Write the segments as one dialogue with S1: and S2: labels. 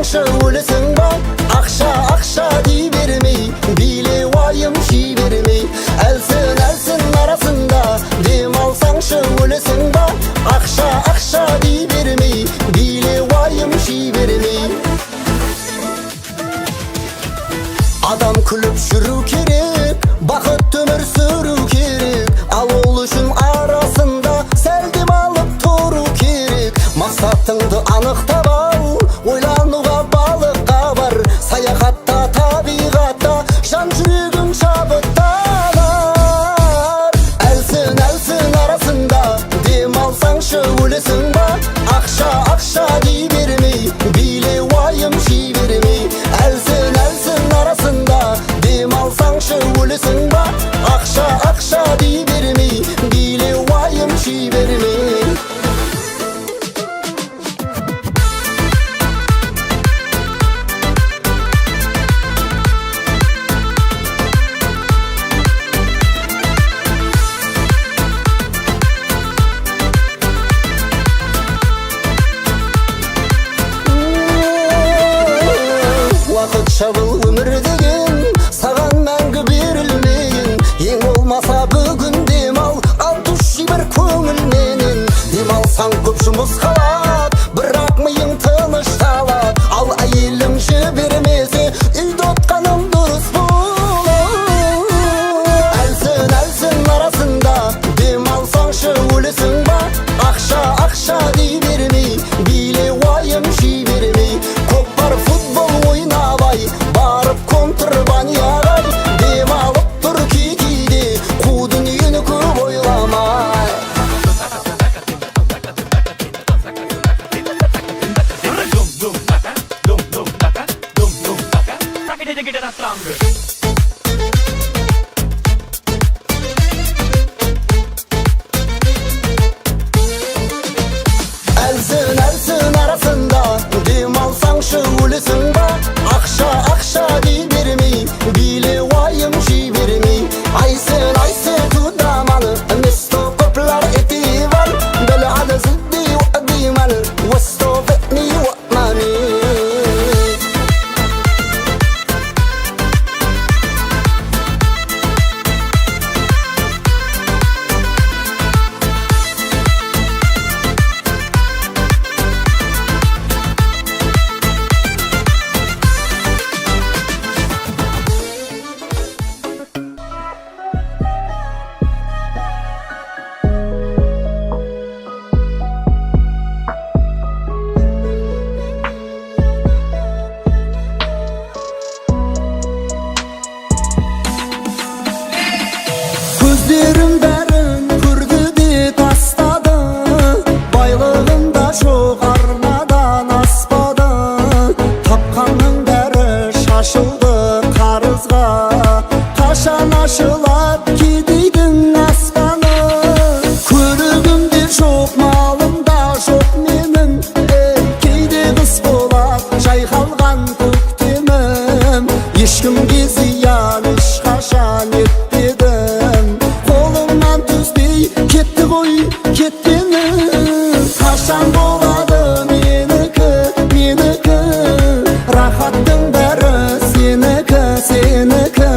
S1: alsаңшы өлесің ба? Ақша, ақша дей бермей, биле уайым жей бермей. Әлсін, әлсін арасында дем алсаңшы өлесің ба? Ақша, ақша дей бермей, биле уайым жей бермей. Адам күліп жүру керек, бақыт өмір сүру керек. Ал ол үшін арасында сәл дем алып тұру керек. Мақсатыңды анықтап ал, ойлануға балыққа бар. Саяхатта, табиғатта жан жүрегің шабыттанар. Әлсін, әлсін арасында дем алсаңшы өлесің ба? Ақша, ақша дей бермей, биле уайым жей бермей. Әлсін, әлсін арасында дем алсаңшы өлесің ба? Ақша, ақша дей бермей, биле уайым жей бермей. Уақытша бұл өмір деген саған мәңгі берілмейін. Ең болмаса бүгін демал, ал түші бір көңілменен. Демалсаң көп жұмыс қалады, бірақ миың тынышталады. Ал әйелің жібермесе үйді отқаның дұрыс болады. Әлсін, әлсін арасында дем алсаңшы өлесің ба? Ақша, ақша дей бермей, биле уайым жей бермей. Көкпар футбол ойнабай, барып контрабанияға дем алып тұр кейде, қу дүниені көп ойламай. Әлсін, әлсін арасында дем алсаңшы өлесің ба? Ақша, ақша дей бермей, биле уайым жей бермей. Айсен, айсен кудамал, место популяр этивал, بالعدد زدي وقدي مال واستوفقني وقماني. Көздерім бәрін көрді де тастады, байлығым да жоқ арнадан аспады. Тапқанның бәрі шашылды қарызға, қашан ашылады кедейдің аспаны. Көлігімде жоқ, малымда жоқ менің, кейде қыс болады жайқалған көктемім. Ешкімге зиян ешқашан етпедім, қолымнан түспей кетті ғой кеткенім. Қашан болады менікі, менікі, рахаттың бәрі сенікі, сенікі.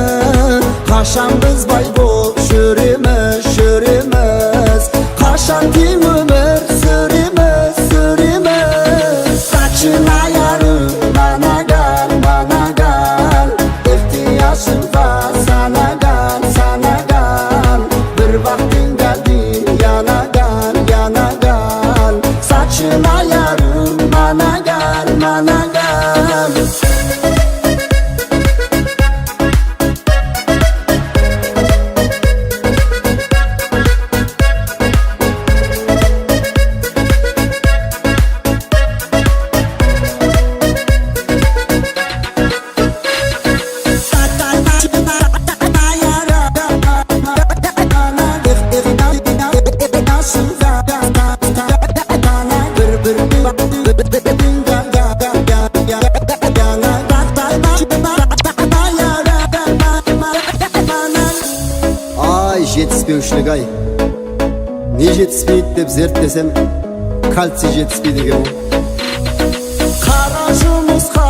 S1: Қашан біз бай болып жүреміз, жүреміз, қашан тең өмір сүреміз, сүреміз. Начиная манаган, манаган, ихтияжым var sanagan, sanagan. Bir vaktin geldi yanagan, yanagan. Saçına yarım managan, managan.
S2: Жетіспеушілік ай, не жетіспейді деп зерттесем, кальций жетіспейді екен.
S1: Қара жұмысқа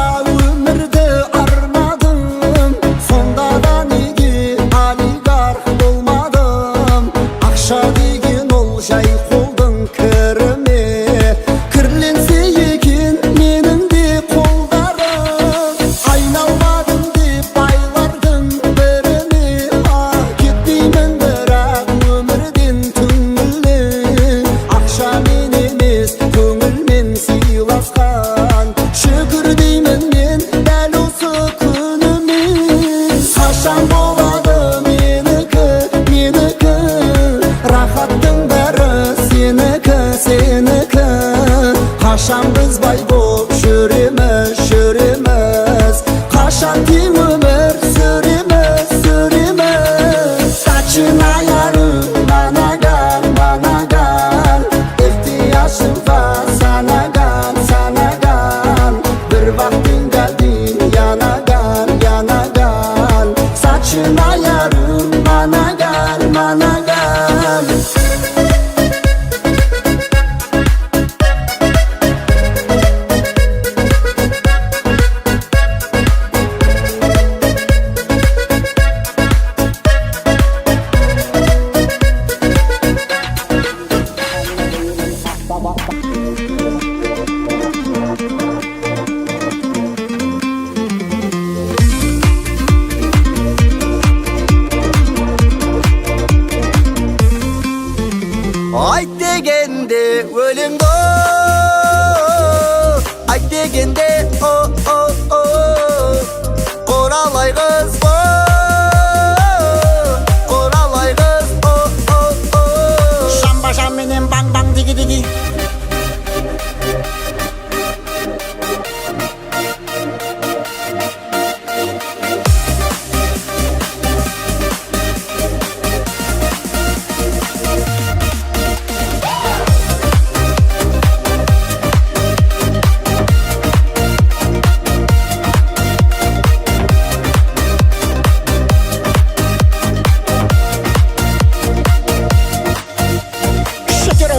S1: yarım, bana gel, bana gel. Ayt degende ölüm go, ayt degende o o o, Qoralay kız bo, Qoralay kız o o o.
S3: Şamba şambinin bang bang digi digi.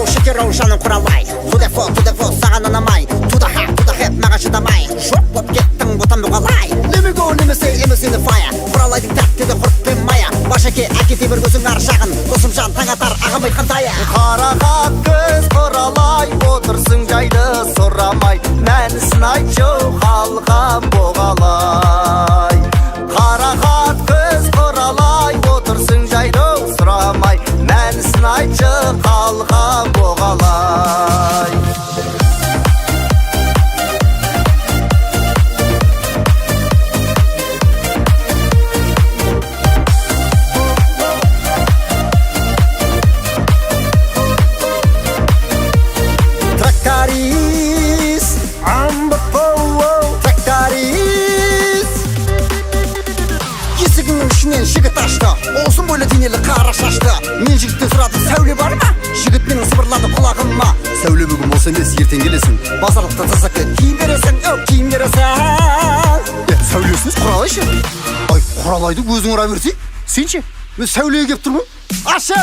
S3: Şeker ошаның құралай. Тудефо, саған анамай. Туда хеп, маған шыдамай. Жоқ боп кеттің, бұтан бұғалай.
S1: Немего немесе
S3: Емесені фая. Құралайдың тәттеді құрт пен мая. Башеке, әкете бір көзің ар жағын. Досым жан, таң атар, ағам айтқан тая.
S1: Қарақат көз Құралай, отырсың жайды сұрамай. Мәнісін айтшы, қалған боғалай. Қарақат көз Құралай, отырсың жайды сұрамай. Мәнісін айтшы, қалған боғалай. Тракторист, тракторист.
S3: Есігінің ішінен жігіт ашты. Олсын бойлы денелі қара шашты. Мен жігіттен сұрады, сәуле бар ма? Жігіт менің сыбырлады құлағыма.
S2: Сәуле бүгін болса емес, ертең келесің.
S3: Базарлықта тасақы киім бересің, киім бересің.
S2: Сәулесіз Құралайшы? Ай, Құралайды өзің ұра берсей, сенше? Мен сәулеге кеп тұрмын.
S3: Ашы,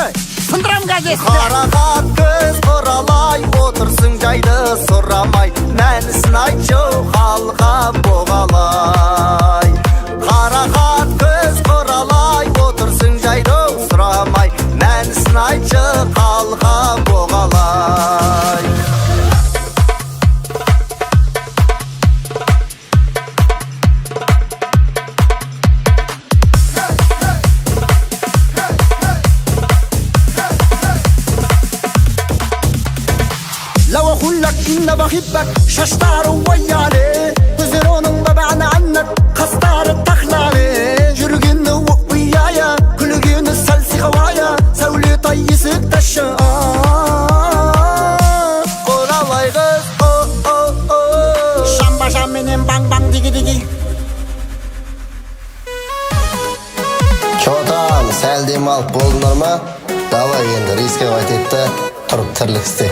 S3: сындырам газетті.
S1: Қарақат көз Құралай, отырсың жайды сұрамай. Мәнісін айтшы, қалған боғалай. Қарақат көз Құралай, отырсың жайды сұрамай. Мәнісін айтшы, қалған боғалай.
S3: لو اقول لك اني بحبك ششتار ويالي تزرون طبعا عنك خستار التخلالي جرجن ويايا كل جين السلسي خوايا سولي طيسك تشا
S1: Qoralay kız o o o.
S3: Şamba şambinin bang bang digi digi.
S1: Çoğdan sel dem alıp boldunlar mı? Davay endi riske qaytayt da turib tirlik iste.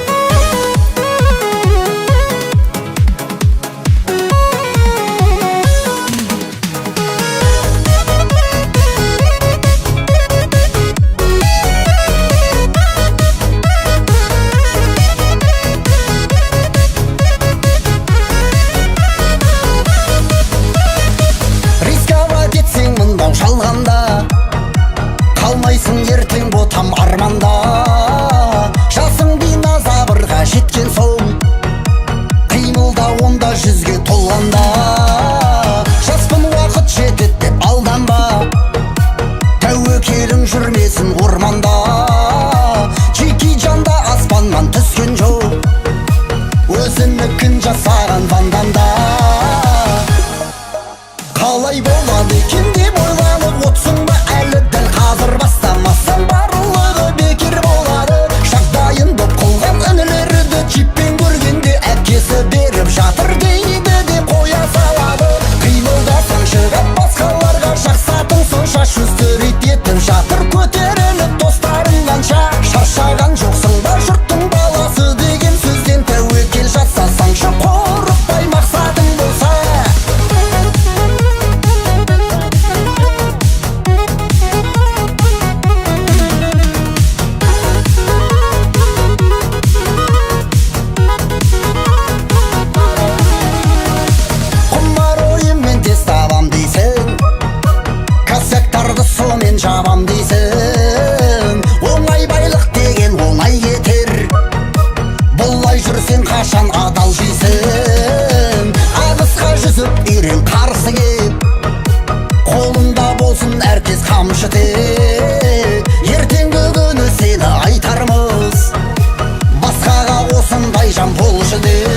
S3: Рисковать етсең мындан шалғанда, қалмайсың ертең ботам арманда. Жасың динозаврға жеткен соң, қимылда онда жүзге толғанда. Жаспын уақыт жетеді деп алданба, тәуекелің жүрмесін орманда. Жеке жанда аспаннан түскен жоқ, өзінікін жасаған ванданда. Қалай болады екен деп ойланып отсың ба, әлі дәл қазір бастамасаң барлығы бекер болады. Жағдайын боп қылған інілерді чиппен көргенде әпкесі беріп жатыр дейді деп қоя салады. Қимылдасаң шығып басқаларға жақсатың сонша, жүзді рет етіп жатыр көтеріліп достарың қанша. Шаршаған жоқсың ба жұрттың баласы деген сөзден, тәуекел жасасаңшы қорықпай мақсатың болса. табам дейсің. Оңай байлық деген оңай кетер, бұлай жүрсең қашан адал жейсің. Ағысқа жүзіп үйрен қарсы кеп, қолында болсын әркез қамшы тек. Ертеңгі күні сені айтармыз, басқаға осындай жан болшы деп.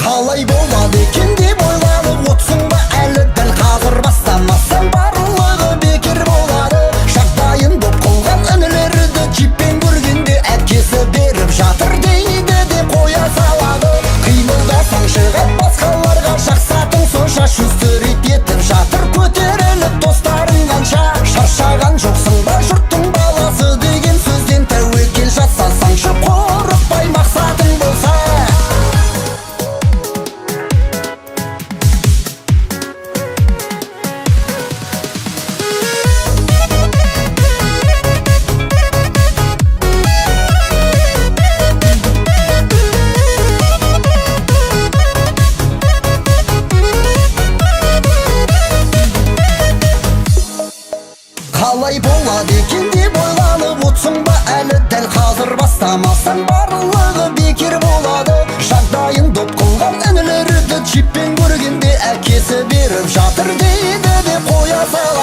S3: Қалай болады екен деп ойланып отсың ба әлі? Дәл қазір бастамасаң барлығы бекер болады. Жағдайын боп қылған інілерді жіппен көргенде әкесі беріп жатыр дейді деп қоя салады. Қимылдасаң шығып басқаларға жақсатың сонша, жүзді рет етіп жатыр көтеріліп достарың қанша. Шаршаған жоқсың ба жұрттың баласы деген сөзден? Тәуекел жасасаңшы қорықпай мақсатың болса. Қалай болады екен деп ойланып отсың ба әлі? Дәл қазір бастамасаң барлығы бекер болады. Жағдайын доп қылған інілерді жіппен көргенде әкесі беріп жатыр дейді деп қоя сал.